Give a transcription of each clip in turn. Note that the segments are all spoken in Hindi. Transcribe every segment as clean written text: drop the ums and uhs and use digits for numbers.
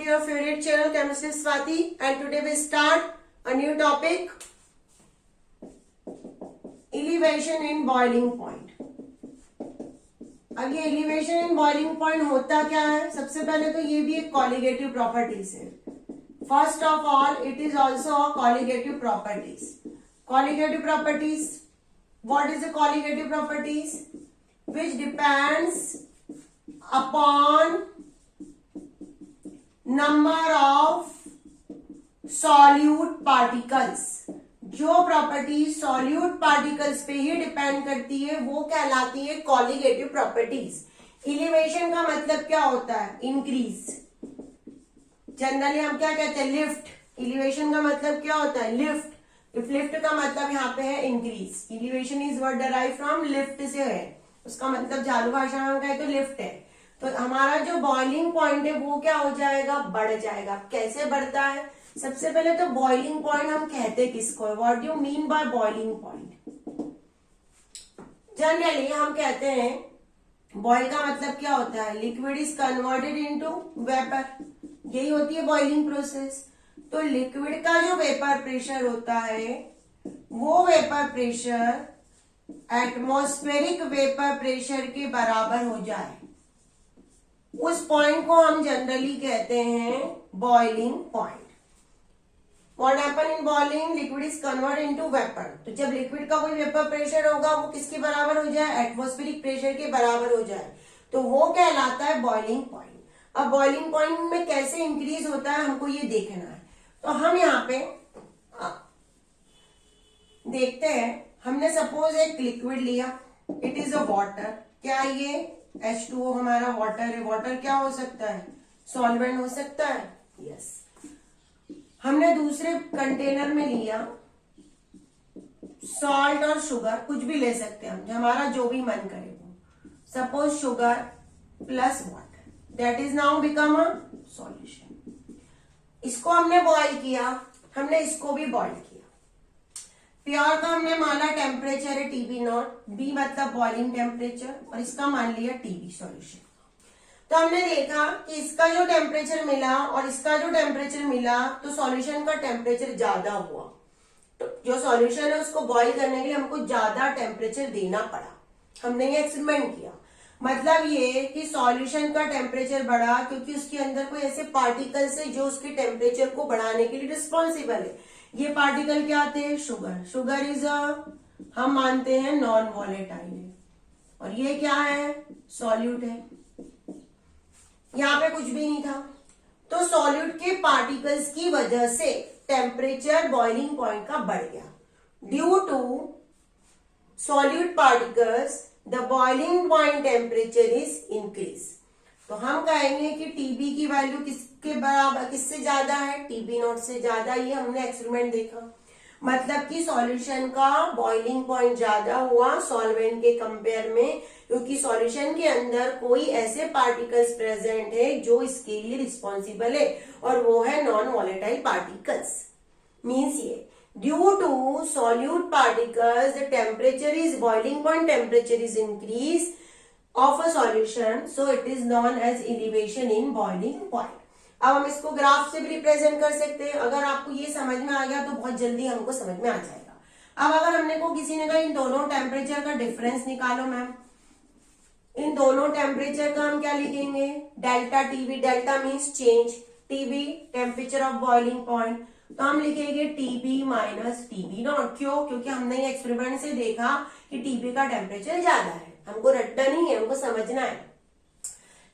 to your favorite channel Chemistry Swati, and today we start a new topic, elevation in boiling point. अब ये एलिवेशन इन बॉइलिंग पॉइंट होता क्या है? सबसे पहले तो ये भी एक कॉलिगेटिव प्रॉपर्टीज है. First of all it is also a colligative properties. Colligative properties, what is the colligative properties? Which depends upon number of solute particles. जो प्रॉपर्टी सॉल्यूट पार्टिकल्स पे ही डिपेंड करती है वो कहलाती है कॉलिगेटिव प्रॉपर्टीज. एलिवेशन का मतलब क्या होता है? इंक्रीज. जनरली हम क्या कहते हैं? लिफ्ट. एलिवेशन का मतलब क्या होता है? लिफ्ट. इफ लिफ्ट का मतलब यहाँ पे है increase. Elevation is word derive from lift से है. उसका मतलब चालू भाषा में हम कहें तो लिफ्ट है. तो हमारा जो बॉइलिंग पॉइंट है वो क्या हो जाएगा? बढ़ जाएगा. कैसे बढ़ता है? सबसे पहले तो बॉइलिंग पॉइंट हम कहते किसको है? What do mean by boiling point? Generally हम कहते हैं बॉइल का मतलब क्या होता है? Liquid is converted into vapour. यही होती है बॉइलिंग प्रोसेस. तो लिक्विड का जो वेपर प्रेशर होता है वो vapour pressure atmospheric vapour pressure के बराबर हो जाए, उस पॉइंट को हम जनरली कहते हैं boiling point. What happen in boiling? Liquid is converted into vapor. तो जब लिक्विड का कोई वेपर प्रेशर होगा वो किसके बराबर हो जाए? एटमॉस्फेरिक प्रेशर के बराबर हो जाए, तो वो कहलाता है बॉइलिंग पॉइंट. अब बॉइलिंग पॉइंट में कैसे इंक्रीज होता है हमको ये देखना है. तो हम यहाँ पे देखते हैं. हमने सपोज एक लिक्विड लिया. It is a water. क्या ये H2O हमारा वाटर है? वाटर क्या हो सकता है? सॉल्वेंट हो सकता है. यस. हमने दूसरे कंटेनर में लिया सॉल्ट और शुगर. कुछ भी ले सकते हैं हम, हमारा जो भी मन करे वो. Suppose sugar plus water, that is now become a solution. इसको हमने बॉईल किया. हमने इसको भी बॉईल किया. प्योर का हमने माना टेम्परेचर है TB नॉट. बी मतलब बॉइलिंग टेम्परेचर, और इसका मान लिया TB सॉल्यूशन. तो हमने देखा कि इसका जो टेम्परेचर मिला और इसका जो टेम्परेचर मिला तो सॉल्यूशन का टेम्परेचर ज्यादा हुआ. तो जो सॉल्यूशन है उसको बॉईल करने के लिए हमको ज्यादा टेम्परेचर देना पड़ा. हमने ये एक्सपेरिमेंट किया. मतलब ये कि सॉल्यूशन का टेम्परेचर बढ़ा क्योंकि उसके अंदर कोई ऐसे पार्टिकल्स है जो उसके टेम्परेचर को बढ़ाने के लिए रिस्पॉन्सिबल है. ये पार्टिकल क्या थे? शुगर. शुगर इज हम मानते हैं नॉन वॉलेटाइल है. और ये क्या है? सॉल्यूट है. यहाँ पे कुछ भी नहीं था. तो सॉल्यूट के पार्टिकल्स की वजह से टेम्परेचर बॉइलिंग पॉइंट का बढ़ गया. Due to solute particles the boiling point temperature is increase. तो हम कहेंगे कि TB की वैल्यू किसके बराबर, किससे ज्यादा है? TB नॉट से ज्यादा. ये हमने एक्सपेरिमेंट देखा. मतलब कि सॉल्यूशन का बॉइलिंग पॉइंट ज्यादा हुआ सॉल्वेंट के कंपेयर में, क्योंकि सॉल्यूशन के अंदर कोई ऐसे पार्टिकल्स प्रेजेंट है जो इसके लिए रिस्पॉन्सिबल है, और वो है नॉन वॉलेटाइल पार्टिकल्स. मीन्स ये due to solute particles the temperature is boiling point temperature is increase of a solution, so it is known as elevation in boiling point. अब हम इसको ग्राफ से भी रिप्रेजेंट कर सकते हैं. अगर आपको ये समझ में आ गया तो बहुत जल्दी हमको समझ में आ जाएगा. अब अगर हमने को किसी ने कहा इन दोनों टेम्परेचर का डिफरेंस निकालो मैम, इन दोनों टेम्परेचर का हम क्या लिखेंगे? Delta TB. Delta means change. TB temperature of boiling point. तो हम लिखेंगे TB माइनस TB नॉट. क्यों? क्योंकि हमने ये एक्सपेरिमेंट से देखा कि TB का टेम्परेचर ज्यादा है. हमको रट्टा नहीं है, हमको समझना है.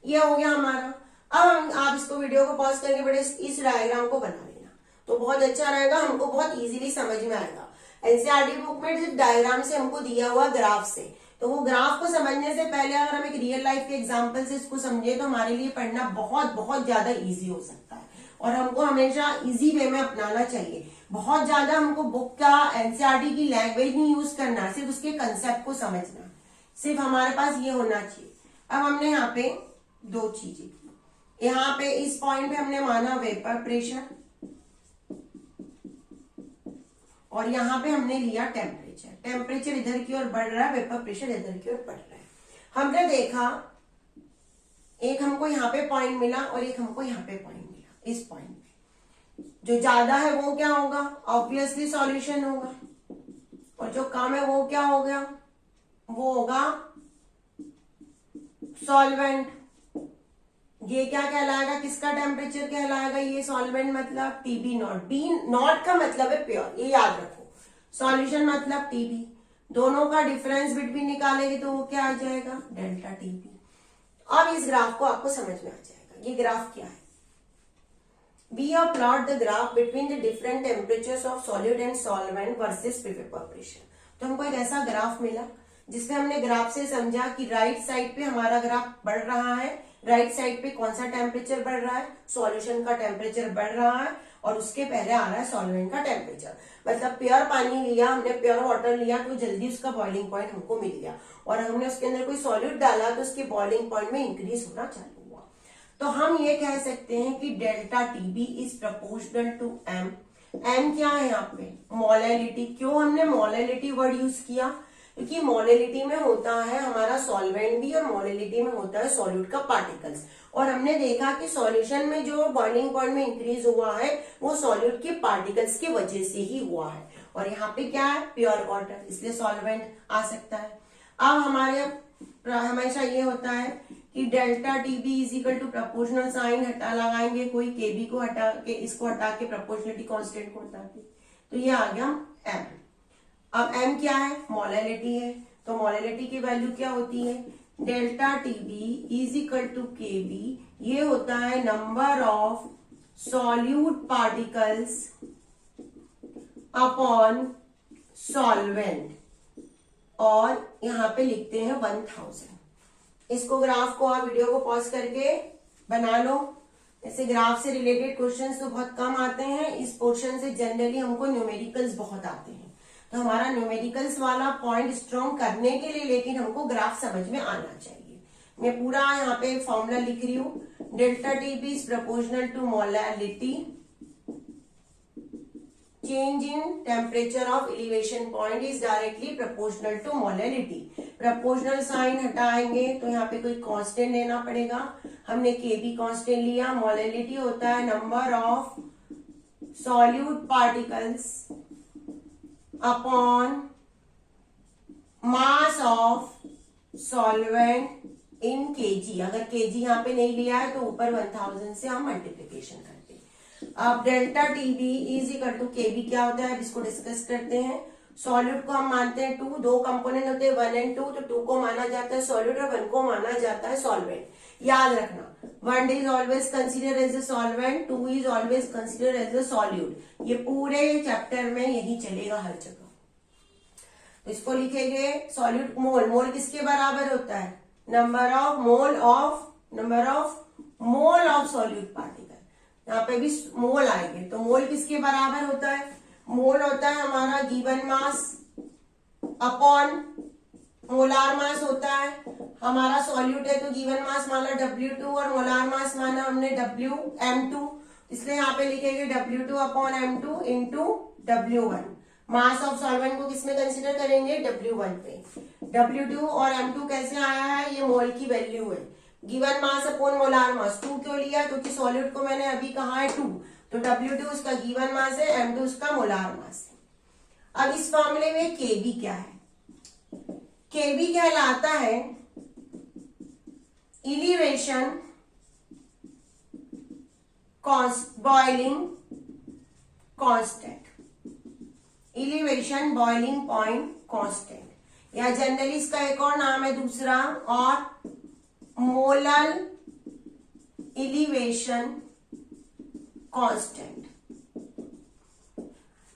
ये हो गया हमारा. अब आप इसको वीडियो को पॉज करके बड़े इस डायग्राम को बना लेना तो बहुत अच्छा रहेगा. हमको बहुत इजीली समझ में आएगा. एनसीईआरटी बुक में डायग्राम से हमको दिया हुआ ग्राफ से, तो वो ग्राफ को समझने से पहले अगर हम एक रियल लाइफ के एग्जांपल से इसको समझे तो हमारे लिए पढ़ना बहुत बहुत ज्यादा इजी हो सकता है. और हमको हमेशा इजी वे में अपनाना चाहिए. बहुत ज्यादा हमको बुक का एनसीईआरटी की लैंग्वेज नहीं यूज करना, सिर्फ उसके कंसेप्ट को समझना. सिर्फ हमारे पास ये होना चाहिए. अब हमने यहाँ पे दो चीजें. यहाँ पे इस पॉइंट पे हमने माना वेपर प्रेशर, और यहाँ पे हमने लिया टेम्परेचर. टेम्परेचर इधर की ओर बढ़ रहा है, वेपर प्रेशर इधर की ओर बढ़ रहा है. हमने देखा एक हमको यहाँ पे पॉइंट मिला और एक हमको यहाँ पे पॉइंट मिला. इस पॉइंट पे। जो ज्यादा है वो क्या होगा, ऑब्वियसली सॉल्यूशन होगा, और जो कम है वो क्या हो गया, वो होगा सॉल्वेंट। ये क्या कहलाएगा, किसका टेम्परेचर कहलाएगा, ये सॉल्वेंट मतलब टीबी नॉट। बी नॉट का मतलब है प्योर, ये याद रखो। सॉल्यूशन मतलब टीबी, दोनों का डिफरेंस बिटवीन निकालेंगे तो वो क्या आ जाएगा, डेल्टा टीबी। अब इस ग्राफ को आपको समझ में आ जाएगा, ये ग्राफ क्या है। We have plot the graph between the different temperatures of solid and solvent versus evaporation। तो हमको एक ऐसा ग्राफ मिला जिसमें हमने ग्राफ से समझा कि राइट साइड पे हमारा ग्राफ बढ़ रहा है, राइट साइड पे कौन सा टेम्परेचर बढ़ रहा है, सॉल्यूशन का टेम्परेचर बढ़ रहा है, और उसके पहले आ रहा है सॉल्वेंट का टेम्परेचर। मतलब प्योर पानी लिया हमने, प्योर वाटर लिया तो जल्दी उसका बॉइलिंग पॉइंट हमको मिल गया, और हमने उसके अंदर कोई सॉल्यूट डाला तो उसके बॉइलिंग पॉइंट में इंक्रीज होना चालू हुआ। तो हम ये कह सकते हैं कि delta TB is proportional to m. M क्या है यहाँ पे, मोलैलिटी। क्यों हमने मोलैलिटी वर्ड यूज किया, क्योंकि मोलैलिटी में होता है हमारा सॉल्वेंट भी और मोलैलिटी में होता है सॉल्यूट का पार्टिकल्स। और हमने देखा कि सॉल्यूशन में जो बॉइलिंग पॉइंट में इंक्रीज हुआ है वो सॉल्यूट के पार्टिकल्स की वजह से ही हुआ है, और यहाँ पे क्या है, प्योर वाटर, इसलिए सॉल्वेंट आ सकता है। अब हमारे हमेशा ये होता है कि delta TB is equal to proportional sign हटा लगाएंगे, कोई केबी को हटा के, इसको हटा के प्रपोर्शनलिटी कांस्टेंट को हटा के, तो ये आ गया एम। अब एम क्या है, मोलैलिटी है, तो मोलैलिटी की वैल्यू क्या होती है, delta TB is equal to KB, ये होता है number of solute particles upon solvent, और यहां पे लिखते हैं 1000। इसको ग्राफ को आप वीडियो को पॉज करके बना लो। ऐसे ग्राफ से रिलेटेड क्वेश्चंस तो बहुत कम आते हैं, इस पोर्शन से जनरली हमको न्यूमेरिकल्स बहुत आते हैं, तो हमारा न्यूमेरिकल्स वाला पॉइंट स्ट्रॉन्ग करने के लिए लेकिन हमको ग्राफ समझ में आना चाहिए। मैं पूरा यहाँ पे फॉर्मूला लिख रही हूँ, delta TB is proportional to molality, change in temperature of elevation point is directly proportional to molality। proportional sign हटाएंगे तो यहाँ पे कोई कांस्टेंट लेना पड़ेगा, हमने kb कांस्टेंट लिया। मोलैलिटी होता है number of solute particles upon mass of solvent in kg। अगर kg यहाँ पे नहीं लिया है तो ऊपर 1000 से हम मल्टीप्लीकेशन करते हैं। अब delta TB is equal to KB क्या होता है, अब इसको डिस्कस करते हैं। सॉल्यूट को हम मानते हैं 2, दो कंपोनेंट होते हैं 1 and 2, तो 2 को माना जाता है सॉल्यूट और 1 को माना जाता है सॉल्वेंट। याद रखना 1 is always consider as a solvent, 2 is always consider as a solute. ये पूरे चैप्टर में यही चलेगा हर जगह। तो इसको लिखेंगे सॉल्यूट मोल, मोल किसके बराबर होता है, number of mole of solute particle. यहाँ पे भी मोल आएंगे, तो मोल किसके बराबर होता है, मोल होता है हमारा given mass upon molar mass होता है। हमारा सॉल्यूट है तो गिवन मास माना W2 और मोलार मास माना हमने M2, इसलिए यहाँ पे लिखेंगे W2 upon M2 into W1। Mass of solvent को किसमें कंसिडर करेंगे, W1 पे। W2 और M2 कैसे आया है, ये मोल की वैल्यू है। Given mass upon molar mass, 2 क्यों लिया, क्योंकि सॉल्यूट को मैंने अभी कहा है 2, तो W2 उसका गिवन मास है, M2 उसका मोलार मास है। अब इस फॉर्मूले में Kb क्या है, Kb कहलाता है elevation boiling constant, elevation boiling point constant, या जनरली इसका एक और नाम है दूसरा, और मोलर इलिवेशन कांस्टेंट।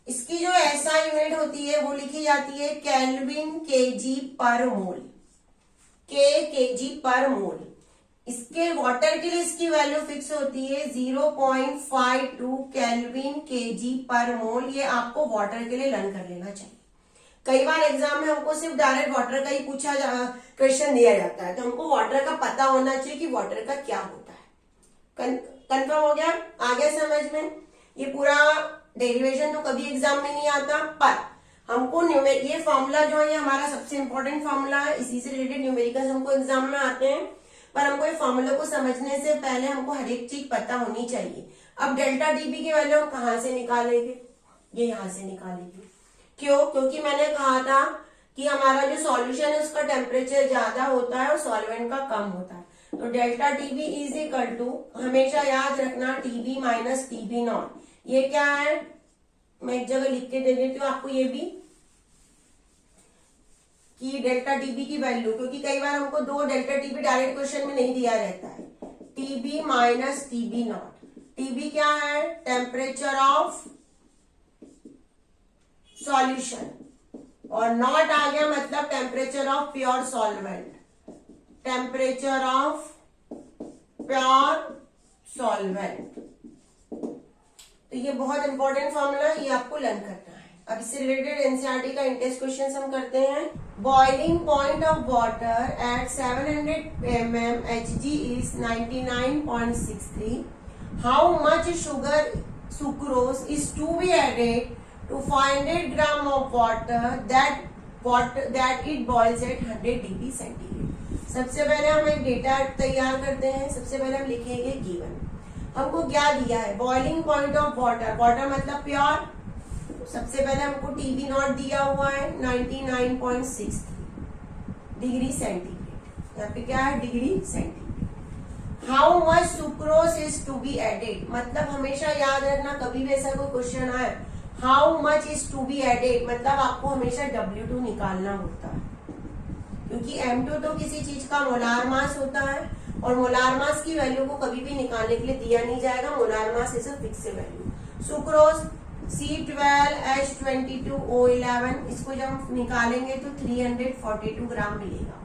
इसकी जो ऐसा यूनिट होती है वो लिखी जाती है केल्विन केजी पर मोल, केजी पर मोल। इसके वाटर के लिए इसकी वैल्यू फिक्स होती है 0.52 केल्विन केजी पर मोल। ये आपको वाटर के लिए लर्न कर लेना चाहिए। कई बार एग्जाम में हमको सिर्फ डायरेक्ट वाटर का ही पूछा क्वेश्चन दिया जाता है, तो हमको वाटर का पता होना चाहिए कि वाटर का क्या होता है। कंफर्म हो गया, आ गया समझ में। ये पूरा डेरिवेशन तो कभी एग्जाम में नहीं आता, पर हमको ये फॉर्मूला जो है ये हमारा सबसे इंपॉर्टेंट फॉर्मूला है, इसी से रिलेटेड न्यूमेरिकल्स हमको एग्जाम में आते हैं। पर हमको ये फॉर्मूला को समझने से पहले हमको हर एक चीज पता होनी चाहिए। अब डेल्टा टीबी की वैल्यू हम कहां से निकालेंगे, ये यहां से निकालेंगे। क्यों? क्योंकि मैंने कहा था कि हमारा जो सॉल्यूशन है उसका टेम्परेचर ज्यादा होता है और सॉल्वेंट का कम होता है। तो delta TB is equal to, हमेशा याद रखना, टीबी माइनस टीबी नॉट। ये क्या है, मैं एक जगह लिख के दे देती हूँ आपको ये भी, कि डेल्टा टीबी की वैल्यू, क्योंकि कई बार हमको दो डेल्टा टीबी डायरेक्ट क्वेश्चन में नहीं दिया रहता है। TB minus TB not. TB क्या है, टेम्परेचर ऑफ सॉल्यूशन, और नॉट आ गया मतलब temperature of pure solvent, temperature of pure solvent. तो ये बहुत इंपॉर्टेंट फॉर्मूला, ये आपको लर्न करना है। अब इससे रिलेटेड एनसीईआरटी का इंटेस्ट क्वेश्चन हम करते हैं। Boiling point of water at 700 mm Hg is 99.63. How much sugar sucrose is to be added to 500 gram of water that it boils at 100 degree centigrade. सबसे पहले हम एक डेटा तैयार करते हैं। सबसे पहले हम लिखेंगे गिवन, हमको क्या दिया है, boiling point of water, water मतलब प्योर। सबसे पहले हमको टीबी नॉट दिया हुआ है 99.63 डिग्री सेंटीग्रेड, यहाँ पे क्या है, degree centigrade. How much sucrose is to be added, मतलब हमेशा याद रखना, कभी भी ऐसा कोई क्वेश्चन आए, how much is to be added मतलब आपको हमेशा W2 निकालना होता है, क्योंकि M2 तो किसी चीज का मोलार मास होता है, और मोलार मास की वैल्यू को कभी भी निकालने के लिए दिया नहीं जाएगा। Molar mass is a fix value. Sucrose C12H22O11, इसको जब हम निकालेंगे तो 342 ग्राम मिलेगा।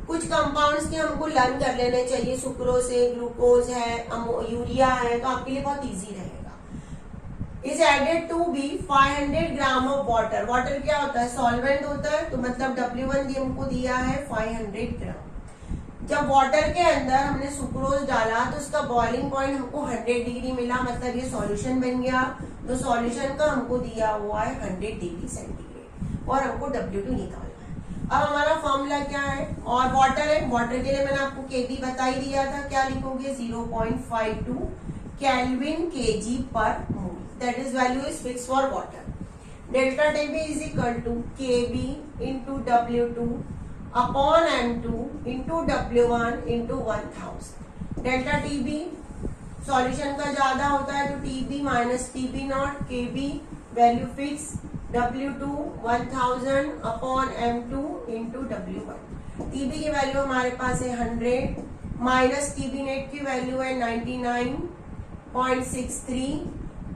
कुछ कंपाउंड्स के हमको लर्न कर लेने चाहिए, सुक्रोज है, ग्लूकोज है, यूरिया है, तो आपके लिए बहुत इजी रहेगा। Is added to be 500 gram of water. Water क्या होता है, सॉल्वेंट होता है, तो मतलब W1 हमको दिया है 500 ग्राम। जब वाटर के अंदर हमने सुक्रोज डाला तो उसका बॉइलिंग पॉइंट हमको 100 डिग्री मिला, मतलब ये सॉल्यूशन बन गया। तो सॉल्यूशन का हमको दिया हुआ है 100 डिग्री सेंटीग्रेड, और हमको W2 निकालना है। अब हमारा फॉर्मूला क्या है, और वाटर है, वाटर के लिए मैंने आपको केबी बता ही दिया था, क्या लिखोगे, 0.52 केल्विन केजी पर mole, that is value is fix for water. Delta TB is equal to KB into W2 upon M2 into W1 into 1000। Delta TB solution का ज्यादा होता है तो TB minus TB not, KB value fix, W2 1000 upon M2 into W1। TB की वैल्यू हमारे पास है 100, माइनस टीबी नेट की वैल्यू है 99.63,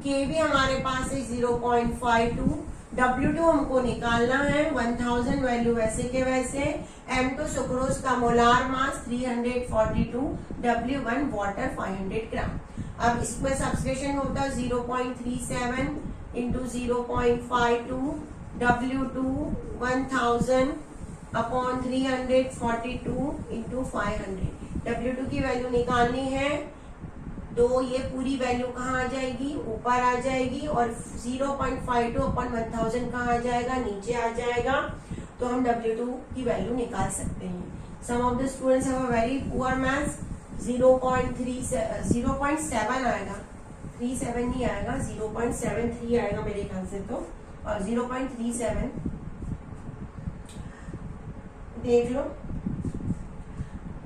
केबी हमारे पास है 0.52, W2 हमको निकालना है 1000 वैल्यू वैसे के वैसे, M2 सुक्रोज का मोलार मास 342, W1 वाटर 500 ग्राम। अब इसमें सब्स्टिट्यूशन होता है 0.37 into 0.52, W2 1000 upon 342 into 500। W2 की वैल्यू निकालनी है, तो ये पूरी वैल्यू कहाँ आ जाएगी, ऊपर आ जाएगी, और 0.52 अपॉन 1000 कहाँ आ जाएगा, नीचे आ जाएगा। तो हम W2 की वैल्यू निकाल सकते हैं। Some of the students have a very poor maths, 0.7 आएगा, 37 नहीं आएगा, 0.73 आएगा मेरे ख्याल से, तो और 0.37 देख लो,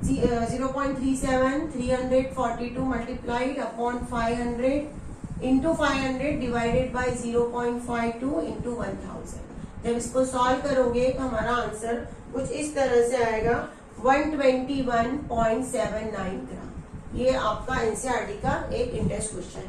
0.37 342 multiplied upon 500 into 500 divided by 0.52 into 1000। जब इसको सॉल्व करोगे तो हमारा आंसर कुछ इस तरह से आएगा 121.79 ग्राम। ये आपका एनसीईआरटी का एक इंटरेस्ट क्वेश्चन है।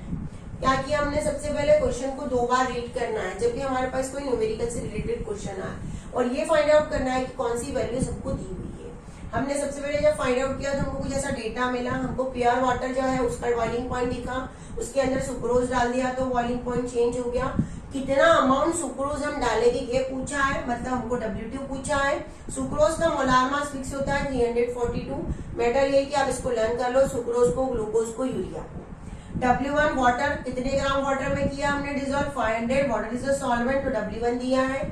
क्या किया हमने, सबसे पहले क्वेश्चन को 2 बार रीड करना है जब भी हमारे पास कोई न्यूमेरिकल से रिलेटेड क्वेश्चन आए, और ये फाइंड आउट करना है कि कौन सी वैल्यू सबको दी हुई है। हमने सबसे पहले जब फाइंड आउट किया तो हमको कुछ ऐसा डेटा मिला, हमको प्योर वाटर जो है उसका बॉइलिंग पॉइंट दिखा, उसके अंदर सुक्रोज डाल दिया तो बॉइलिंग पॉइंट चेंज हो गया। कितना अमाउंट सुक्रोज हम डालेंगे ये पूछा है, मतलब हमको W2 पूछा है। सुक्रोज का मोलार मास फिक्स होता है 342। मैटर ये कि आप इसको लर्न कर लो, सुक्रोज को, ग्लूकोज को, यूरिया को। W1 वाटर, कितने ग्राम वाटर में किया हमने dissolve, 500, water is a solvent, तो W1 दिया है।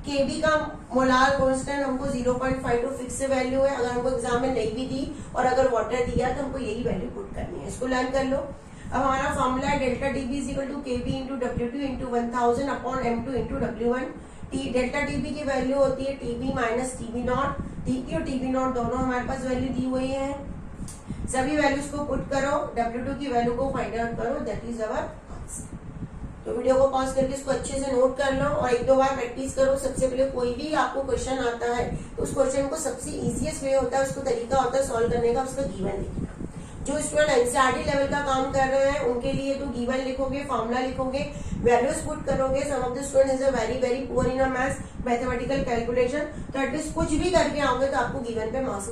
केबी का मोलार कांस्टेंट हमको 0.52 फिक्स वैल्यू है, अगर हमको एग्जाम में नहीं भी दी और अगर वाटर दिया तो हमको यही वैल्यू पुट करनी है, इसको लर्न कर लो। अब हमारा फॉर्मूला है delta TB is equal to KB into W two into 1000 upon m2 into w1। Delta TB की वैल्यू होती है TB minus TB not. TB और टीबी नॉट दोनों हमारे पास वैल्यू दी हुई है। सभी वैल्यूज को पुट करो, W2 की वैल्यू को फाइंड आउट करो, दैट इज अवर आंसर। तो वीडियो को पॉज करके इसको अच्छे से नोट कर लो और एक दो बार प्रैक्टिस करो। सबसे पहले कोई भी आपको क्वेश्चन आता है तो उस क्वेश्चन को सबसे इजीएस्ट वे होता है, उसको तरीका होता है सॉल्व करने का, उसका गिवन लिखना। जो स्टूडेंट एनसीईआरटी लेवल का काम कर रहे हैं उनके लिए तो गिवन लिखोगे, फॉर्मूला लिखोगे, वैल्यूज पुट करोगे। Some of the student is a very very poor in a maths mathematical calculation, तो एटलीस्ट कुछ भी करके आओगे तो आपको गिवन पे मार्क्स